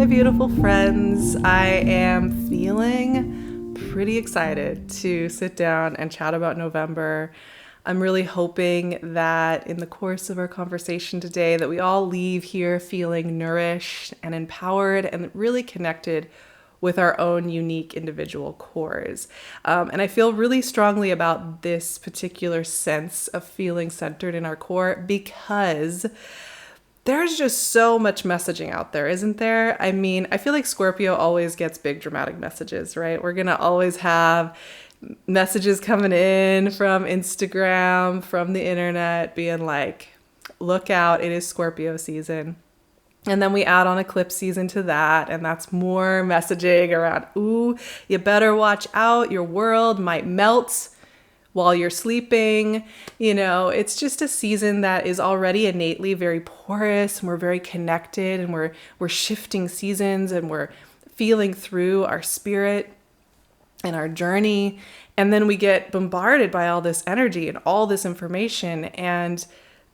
my beautiful friends. I am feeling pretty excited to sit down and chat about November. I'm really hoping that in the course of our conversation today that we all leave here feeling nourished and empowered and really connected with our own unique individual cores. And I feel really strongly about this particular sense of feeling centered in our core because there's just so much messaging out there, isn't there? I mean, I feel like Scorpio always gets big dramatic messages, right? We're going to always have messages coming in from Instagram, from the internet, being like, look out, it is Scorpio season. And then we add on eclipse season to that, and that's more messaging around, ooh, you better watch out, your world might melt while you're sleeping. You know, it's just a season that is already innately very porous, and we're very connected, and we're shifting seasons, and we're feeling through our spirit and our journey. And then we get bombarded by all this energy and all this information. And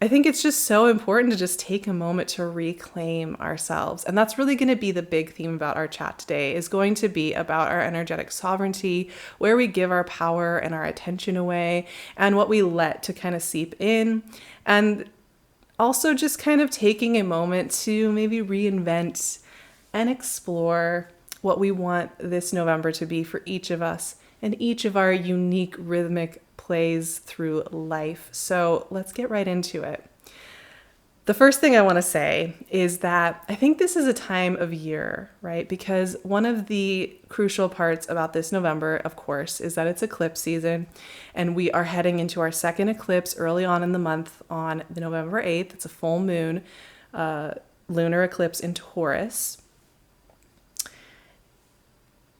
I think it's just so important to just take a moment to reclaim ourselves. And that's really going to be the big theme about our chat today, is going to be about our energetic sovereignty, where we give our power and our attention away, and what we let to kind of seep in. And also just kind of taking a moment to maybe reinvent and explore what we want this November to be for each of us and each of our unique rhythmic plays through life. So let's get right into it. The first thing I want to say is that I think this is a time of year, right? Because one of the crucial parts about this November, of course, is that it's eclipse season, and we are heading into our second eclipse early on in the month on the November 8th. It's a full moon lunar eclipse in Taurus.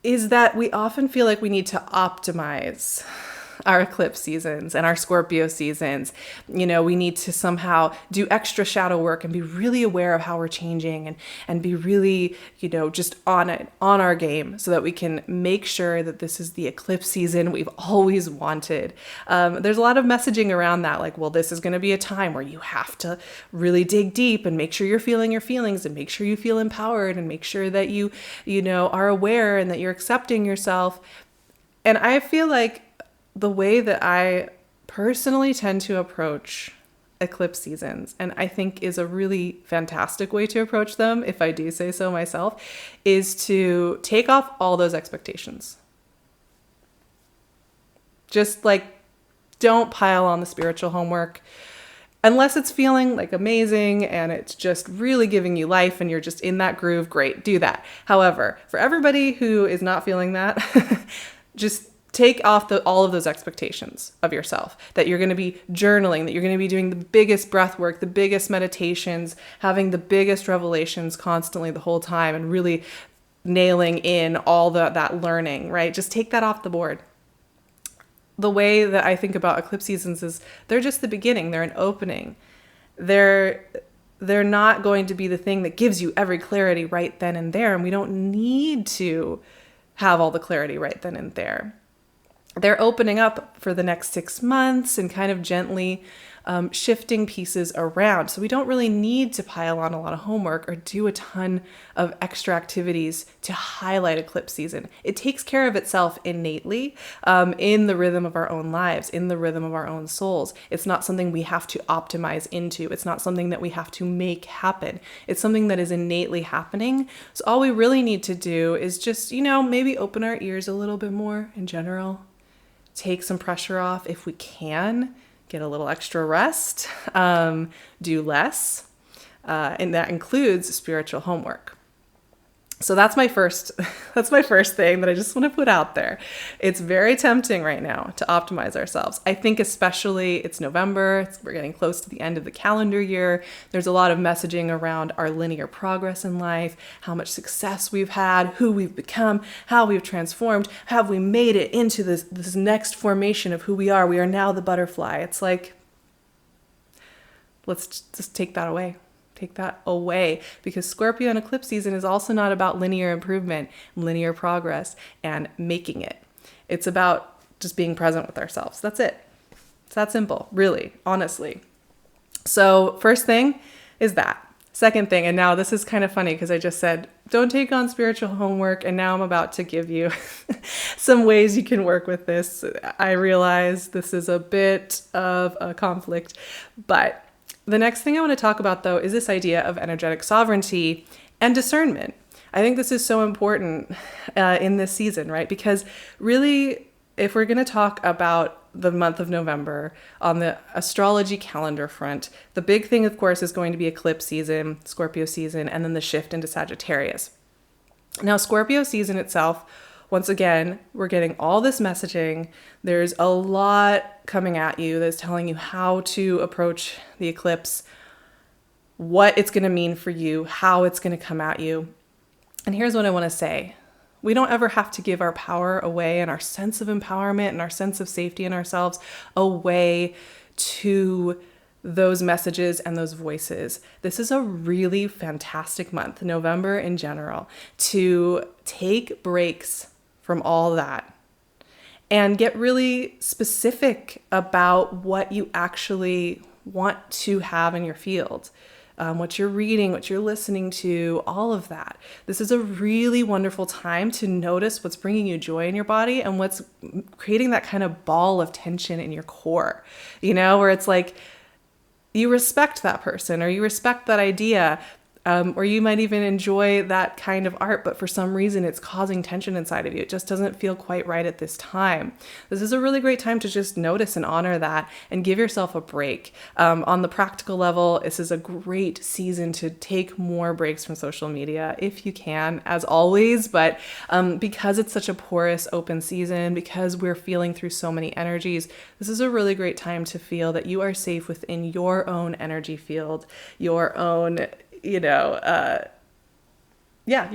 Is that we often feel like we need to optimize our eclipse seasons and our Scorpio seasons. You know, we need to somehow do extra shadow work and be really aware of how we're changing and be really, you know, just on our game so that we can make sure that this is the eclipse season we've always wanted. There's a lot of messaging around that, like, well, this is going to be a time where you have to really dig deep and make sure you're feeling your feelings and make sure you feel empowered and make sure that you know, are aware and that you're accepting yourself. And I feel like the way that I personally tend to approach eclipse seasons, and I think is a really fantastic way to approach them, if I do say so myself, is to take off all those expectations. Just like, don't pile on the spiritual homework unless it's feeling like amazing and it's just really giving you life and you're just in that groove. Great, do that. However, for everybody who is not feeling that, just take off all of those expectations of yourself, that you're going to be journaling, that you're going to be doing the biggest breath work, the biggest meditations, having the biggest revelations constantly the whole time, and really nailing in all that learning, right? Just take that off the board. The way that I think about eclipse seasons is they're just the beginning. They're an opening. They're not going to be the thing that gives you every clarity right then and there. And we don't need to have all the clarity right then and there. They're opening up for the next 6 months and kind of gently shifting pieces around. So we don't really need to pile on a lot of homework or do a ton of extra activities to highlight eclipse season. It takes care of itself innately in the rhythm of our own lives, in the rhythm of our own souls. It's not something we have to optimize into. It's not something that we have to make happen. It's something that is innately happening. So all we really need to do is just, you know, maybe open our ears a little bit more in general. Take some pressure off if we can, get a little extra rest, do less, and that includes spiritual homework. So that's my first thing that I just want to put out there. It's very tempting right now to optimize ourselves. I think especially it's November, we're getting close to the end of the calendar year. There's a lot of messaging around our linear progress in life, how much success we've had, who we've become, how we've transformed, have we made it into this next formation of who we are. We are now the butterfly. It's like, let's just take that away. Take that away, because Scorpio and eclipse season is also not about linear improvement, linear progress, and making it. It's about just being present with ourselves. That's it. It's that simple, really, honestly. So first thing is that. second thing, and now this is kind of funny because I just said, don't take on spiritual homework. And now I'm about to give you some ways you can work with this. I realize this is a bit of a conflict, but the next thing I want to talk about though is this idea of energetic sovereignty and discernment. I think this is so important in this season, right? Because really, if we're going to talk about the month of November on the astrology calendar front, the big thing, of course, is going to be eclipse season, Scorpio season, and then the shift into Sagittarius. Now, Scorpio season itself, once again, we're getting all this messaging. There's a lot coming at you that's telling you how to approach the eclipse, what it's going to mean for you, how it's going to come at you. And here's what I want to say. We don't ever have to give our power away and our sense of empowerment and our sense of safety in ourselves away to those messages and those voices. This is a really fantastic month, November in general, to take breaks from all that and get really specific about what you actually want to have in your field. What you're reading, what you're listening to, all of that. This is a really wonderful time to notice what's bringing you joy in your body and what's creating that kind of ball of tension in your core, where it's like you respect that person or you respect that idea, or you might even enjoy that kind of art, but for some reason it's causing tension inside of you. It just doesn't feel quite right at this time. This is a really great time to just notice and honor that and give yourself a break. On the practical level, this is a great season to take more breaks from social media if you can, as always, but because it's such a porous, open season, because we're feeling through so many energies, this is a really great time to feel that you are safe within your own energy field, your own your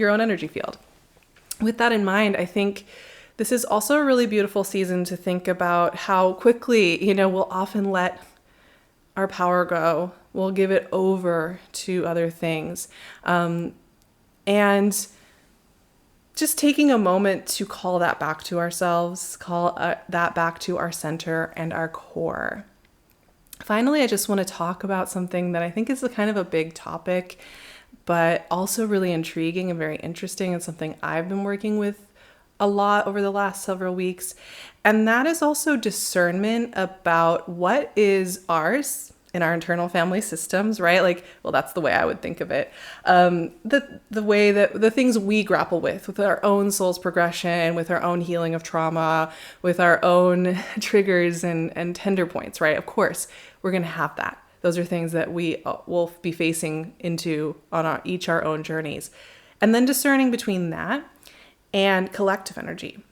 own energy field. With that in mind, I think this is also a really beautiful season to think about how quickly, we'll often let our power go. We'll give it over to other things. And just taking a moment to call that back to ourselves, call that back to our center and our core. Finally, I just want to talk about something that I think is a kind of a big topic, but also really intriguing and very interesting, and something I've been working with a lot over the last several weeks. And that is also discernment about what is ours in our internal family systems, right? That's the way I would think of it. The way that the things we grapple with our own soul's progression, with our own healing of trauma, with our own triggers and tender points, right? Of course, we're going to have that. Those are things that we will be facing into on our own journeys. And then discerning between that and collective energy.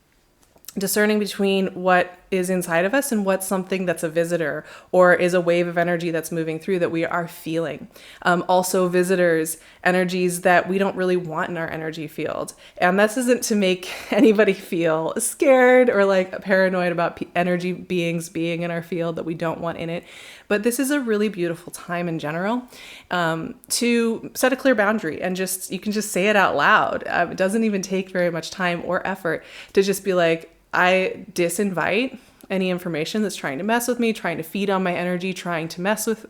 Discerning between what is inside of us and what's something that's a visitor or is a wave of energy that's moving through that we are feeling. Also visitors, energies that we don't really want in our energy field. And this isn't to make anybody feel scared or paranoid about energy beings being in our field that we don't want in it. But this is a really beautiful time in general to set a clear boundary and you can just say it out loud. It doesn't even take very much time or effort to just be like, I disinvite any information that's trying to mess with me, trying to feed on my energy, trying to mess with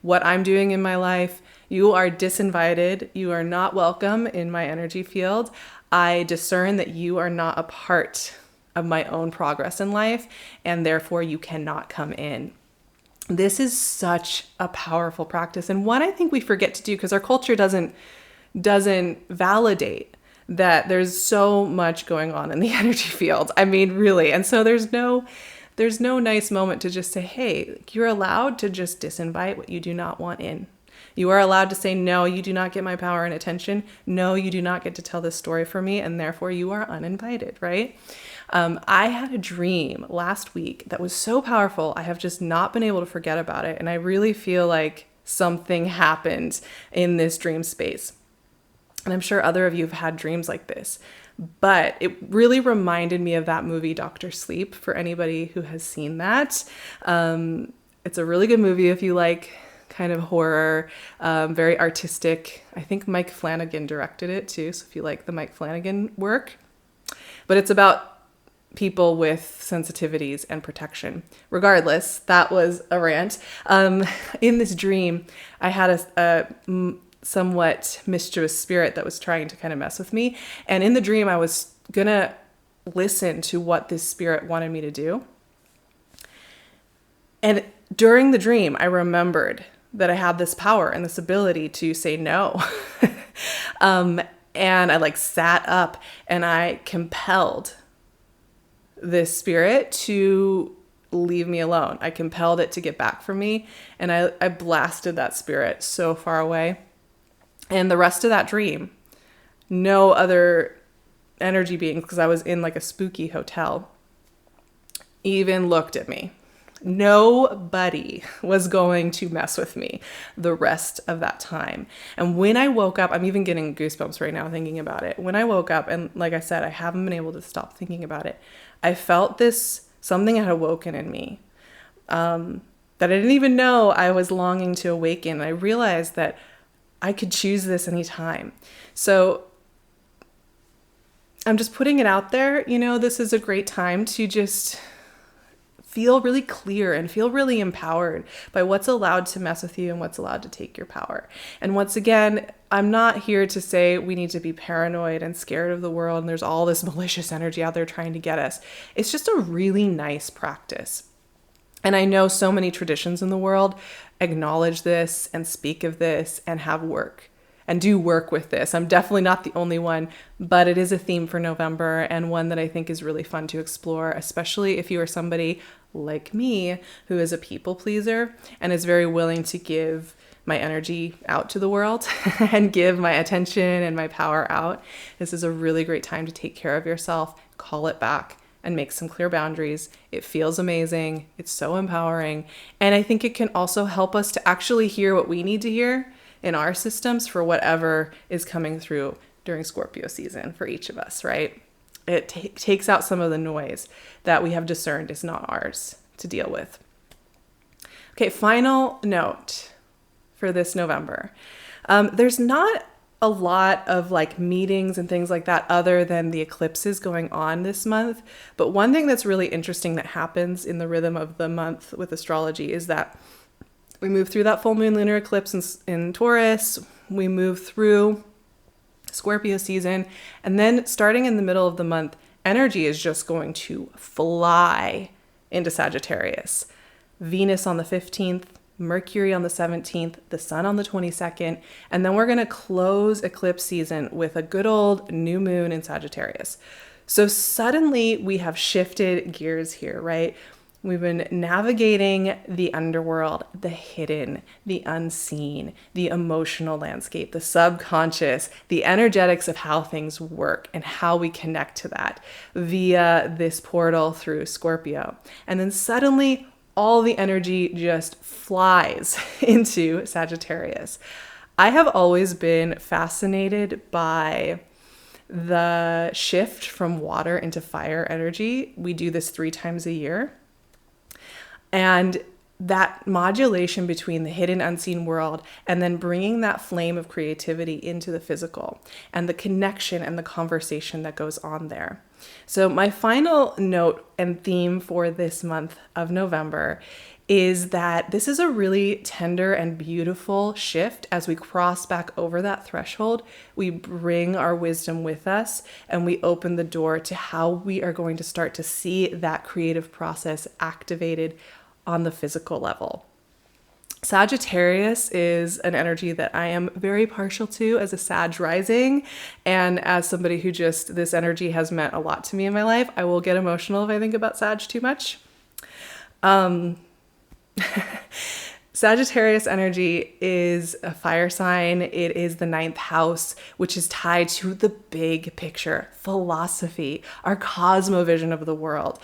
what I'm doing in my life. You are disinvited. You are not welcome in my energy field. I discern that you are not a part of my own progress in life, and therefore you cannot come in. This is such a powerful practice, and one I think we forget to do because our culture doesn't validate that there's so much going on in the energy field. I mean, really. And so there's no nice moment to just say, hey, you're allowed to just disinvite what you do not want in. You are allowed to say, no, you do not get my power and attention. No, you do not get to tell this story for me. And therefore you are uninvited, right? I had a dream last week that was so powerful. I have just not been able to forget about it. And I really feel like something happened in this dream space. And I'm sure other of you have had dreams like this, but it really reminded me of that movie, Dr. Sleep, for anybody who has seen that. It's a really good movie if you like kind of horror, very artistic. I think Mike Flanagan directed it too, so if you like the Mike Flanagan work. But it's about people with sensitivities and protection. Regardless, that was a rant. In this dream, I had somewhat mischievous spirit that was trying to kind of mess with me. And in the dream, I was going to listen to what this spirit wanted me to do. And during the dream, I remembered that I had this power and this ability to say no. And I like sat up and I compelled this spirit to leave me alone. I compelled it to get back from me, and I blasted that spirit so far away. And the rest of that dream, no other energy beings, because I was in like a spooky hotel, even looked at me. Nobody was going to mess with me the rest of that time. And when I woke up, I'm even getting goosebumps right now thinking about it. When I woke up, and like I said, I haven't been able to stop thinking about it. I felt something had awoken in me that I didn't even know I was longing to awaken. I realized that I could choose this anytime. So I'm just putting it out there. This is a great time to just feel really clear and feel really empowered by what's allowed to mess with you and what's allowed to take your power. And once again, I'm not here to say we need to be paranoid and scared of the world and there's all this malicious energy out there trying to get us. It's just a really nice practice. And I know so many traditions in the world acknowledge this and speak of this and have work and do work with this. I'm definitely not the only one, but it is a theme for November and one that I think is really fun to explore, especially if you are somebody like me who is a people pleaser and is very willing to give my energy out to the world and give my attention and my power out. This is a really great time to take care of yourself, call it back, and make some clear boundaries. It feels amazing. It's so empowering. And I think it can also help us to actually hear what we need to hear in our systems for whatever is coming through during Scorpio season for each of us, right? It takes out some of the noise that we have discerned is not ours to deal with. Okay, final note for this November. There's not a lot of like meetings and things like that other than the eclipses going on this month. But one thing that's really interesting that happens in the rhythm of the month with astrology is that we move through that full moon lunar eclipse in Taurus. We move through Scorpio season. And then starting in the middle of the month, energy is just going to fly into Sagittarius. Venus on the 15th, Mercury on the 17th, the sun on the 22nd. And then we're going to close eclipse season with a good old new moon in Sagittarius. So suddenly we have shifted gears here, right? We've been navigating the underworld, the hidden, the unseen, the emotional landscape, the subconscious, the energetics of how things work and how we connect to that via this portal through Scorpio. And then suddenly all the energy just flies into Sagittarius. I have always been fascinated by the shift from water into fire energy. We do this 3 times a year. And that modulation between the hidden, unseen world and then bringing that flame of creativity into the physical and the connection and the conversation that goes on there. So my final note and theme for this month of November is that this is a really tender and beautiful shift. As we cross back over that threshold, we bring our wisdom with us and we open the door to how we are going to start to see that creative process activated on the physical level. Sagittarius is an energy that I am very partial to as a Sag rising. And as somebody who this energy has meant a lot to me in my life. I will get emotional if I think about Sag too much. Sagittarius energy is a fire sign. It is the 9th house, which is tied to the big picture, philosophy, our cosmovision of the world,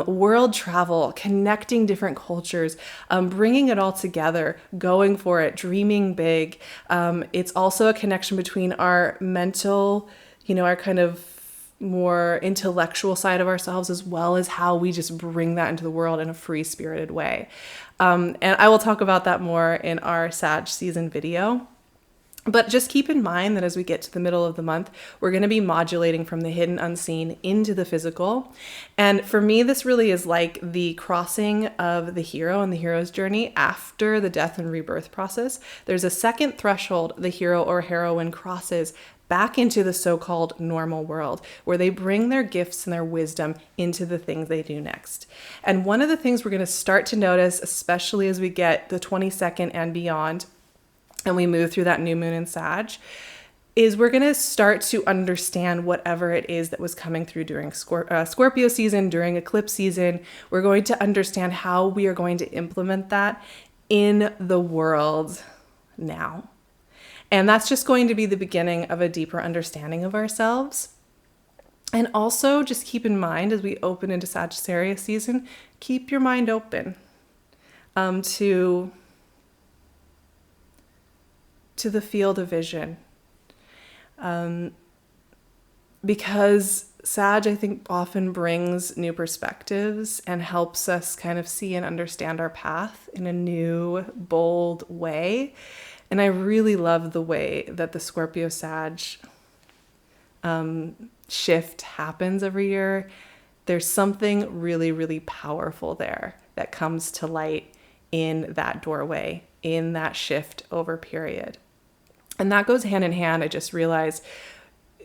world travel, connecting different cultures, bringing it all together, going for it, dreaming big. It's also a connection between our mental, our kind of more intellectual side of ourselves, as well as how we just bring that into the world in a free-spirited way. And I will talk about that more in our Sag season video. But just keep in mind that as we get to the middle of the month, we're going to be modulating from the hidden unseen into the physical. And for me, this really is like the crossing of the hero and the hero's journey after the death and rebirth process. There's a second threshold the hero or heroine crosses back into the so-called normal world, where they bring their gifts and their wisdom into the things they do next. And one of the things we're going to start to notice, especially as we get the 22nd and beyond, and we move through that new moon in Sag, is we're going to start to understand whatever it is that was coming through during Scorpio season, during eclipse season. We're going to understand how we are going to implement that in the world now. And that's just going to be the beginning of a deeper understanding of ourselves. And also just keep in mind, as we open into Sagittarius season, keep your mind open to the field of vision. Because Sag, I think, often brings new perspectives and helps us kind of see and understand our path in a new, bold way. And I really love the way that the Scorpio Sag shift happens every year. There's something really, really powerful there that comes to light in that doorway, in that shift over period. And that goes hand in hand. I just realized,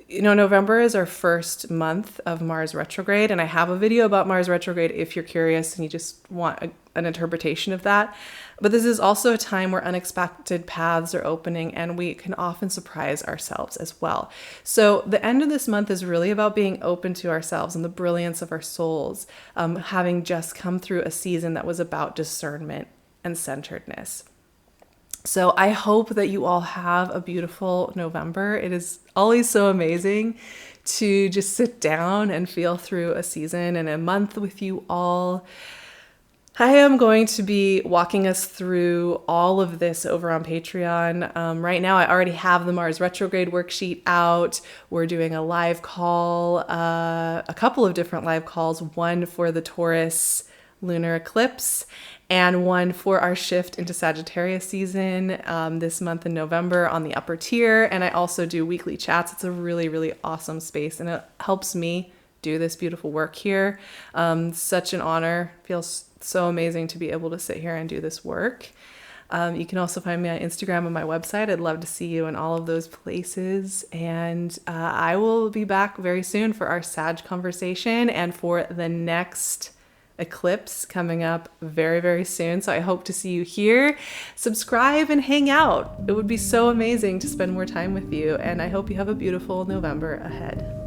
November is our first month of Mars retrograde. And I have a video about Mars retrograde if you're curious and you just want an interpretation of that. But this is also a time where unexpected paths are opening and we can often surprise ourselves as well. So the end of this month is really about being open to ourselves and the brilliance of our souls, having just come through a season that was about discernment and centeredness. So I hope that you all have a beautiful November. It is always so amazing to just sit down and feel through a season and a month with you all. I am going to be walking us through all of this over on Patreon. Right now, I already have the Mars retrograde worksheet out. We're doing a live call, a couple of different live calls, one for the Taurus lunar eclipse and one for our shift into Sagittarius season this month in November on the upper tier. And I also do weekly chats. It's a really, really awesome space and it helps me do this beautiful work here. Such an honor. Feels so amazing to be able to sit here and do this work. You can also find me on Instagram and my website. I'd love to see you in all of those places. And I will be back very soon for our Sag conversation and for the next eclipse coming up very, very soon. So I hope to see you here. Subscribe and hang out. It would be so amazing to spend more time with you. And I hope you have a beautiful November ahead.